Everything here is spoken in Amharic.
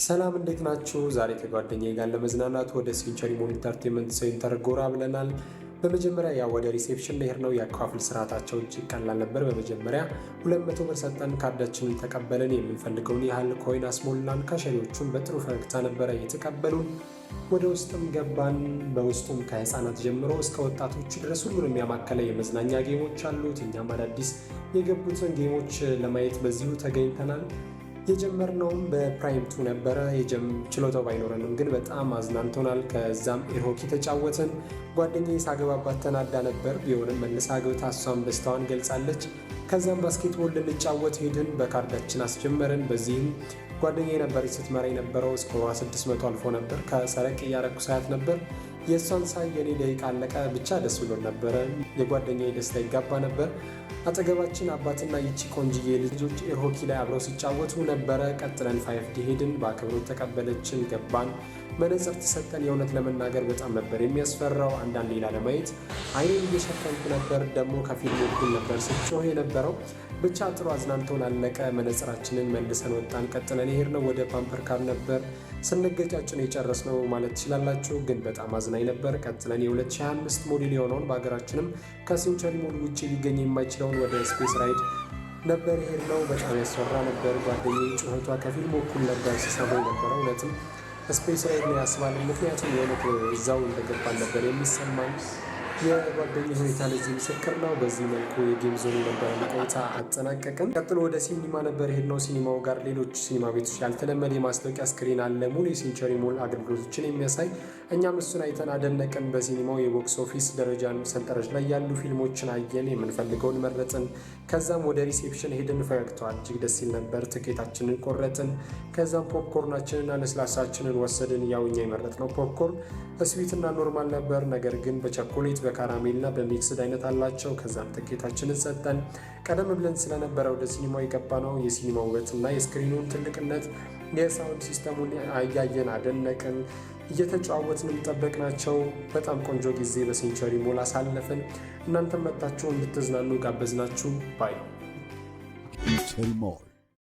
ሰላም እንዴት ናችሁ? ዛሬ ከጓደኛዬ ጋር ለመዝናናት ወደ ሴንቸሪ ሞል ኢንተርቴንመንት ሴንተር ጎራ ብለናል። በመጀመሪያ ወደ ሪሴፕሽን ልሄድ ነው። የአከፋፈል ስርዓታቸው እጅግ ቀላል ነበር። በመጀመሪያ 200 ብር ሰጠን፣ ካርዳችንን ተቀበልን፣ የምንፈልገውን ያህል ኮይን አስሞላን። ካሸሪዎቹን በጥሩ ፈገግታ ነበረ የተቀበሉን። ወደ ውስጥም ገባን። በውስጡም ከህፃናት ጀምሮ እስከ ወጣቶች ድረስ ሁሉንም ያማከለ የመዝናኛ ጌሞች አሉት። እኛም አዳዲስ የገቡትን ጌሞች ለማየት በዚሁ ተገኝተናል። የጀመርነውም በፕራይም 2 ነበረ። ችሎታው ባይኖረንም ግን በጣም አዝናንቶናል። ከዛም ኤርሆኪ ተጫወትን። ጓደኛዬ ሳገባባት ተናዳ ነበር፣ ቢሆንም መልሳ አግብታ እሷም ደስታዋን ገልጻለች። ከዛም ባስኬትቦል ልንጫወት ሄድን። በካርዳችን አስጀመርን። በዚህም ጓደኛዬ ነበረች ስትመራ የነበረው። ስኮሯ 600 አልፎ ነበር። ከሰረቅ እያረኩ ሳያት ነበር። የእሷን ሳይ የኔ ደቂቃ አለቀ። ብቻ ደስ ብሎን ነበረ። የጓደኛዬ ደስታ ይጋባ ነበር። አጠገባችን አባትና ይቺ ቆንጅዬ ልጆች ኤርሆኪ ላይ አብረው ሲጫወቱ ነበረ። ቀጥለን 5D ሄድን። በአክብሮት ተቀበለችን። ገባን። መነጽር ተሰጠን። የእውነት ለመናገር በጣም ነበር የሚያስፈራው። አንዳንድ ሌላ ለማየት አይኔን እየሸፈንኩ ነበር። ደግሞ ከፊልም እኩል ነበር ስጮህ የነበረው። ብቻ ጥሩ አዝናንቶን አለቀ። መነጽራችንን መልሰን ወጣን። ቀጥለን የሄድነው ወደ ፓምፐር ካር ነበር። ስንገጫጭን የጨረስነው ማለት ትችላላችሁ፣ ግን በጣም አዝናኝ ነበር። ቀጥለን የ2025 ሞዴል የሆነውን በሀገራችንም ከሴንቸሪ ሞል ውጭ ሊገኝ የማይችለውን ወደ ስፔስ ራይድ ነበር የሄድነው። በጣም ያስፈራ ነበር። ጓደኛዬ ጩኸቷ ከፊልሙ እኩል ነበር ሲሰማው የነበረው። እውነትም ስፔስ ራይድ ነው ያስባል። ምክንያቱም የእውነት እዛው እንደገባን ነበር የሚሰማን። የጓደኛዬ ሁኔታ ለዚህ ምስክር ነው። በዚህ መልኩ የጌም ዞን የነበረን ቆይታ አጠናቀቅን። ቀጥሎ ወደ ሲኒማ ነበር የሄድነው። ሲኒማው ጋር ሌሎች ሲኒማ ቤቶች ያልተለመደ የማስታወቂያ ስክሪን አለ፣ ሙሉ የሴንቸሪ ሞል አገልግሎቶችን የሚያሳይ። እኛም እሱን አይተን አደነቅን። በሲኒማው የቦክስ ኦፊስ ደረጃን ሰንጠረዥ ላይ ያሉ ፊልሞችን አየን፣ የምንፈልገውን መረጥን። ከዛም ወደ ሪሴፕሽን ሄድን። ፈገግታዋ እጅግ ደስ ይል ነበር። ትኬታችንን ቆረጥን። ከዛም ፖፕኮርናችንና ለስላሳችንን ወሰድን። ያው እኛ የመረጥነው ፖፕኮርን ስዊትና ኖርማል ነበር፣ ነገር ግን በቸኮሌት በካራሜልና በሚክስድ አይነት አላቸው። ከዛም ትኬታችንን ሰጠን። ቀደም ብለን ስለነበረ ወደ ሲኒማው የገባ ነው። የሲኒማ ውበትና የስክሪኑን ትልቅነት፣ የሳውንድ ሲስተሙን አያየን፣ አደነቅን። እየተጨዋወትንም ጠበቅናቸው። በጣም ቆንጆ ጊዜ በሴንቸሪ ሞል አሳለፍን። እናንተም መጥታችሁ እንድትዝናኑ ጋበዝናችሁ ባይ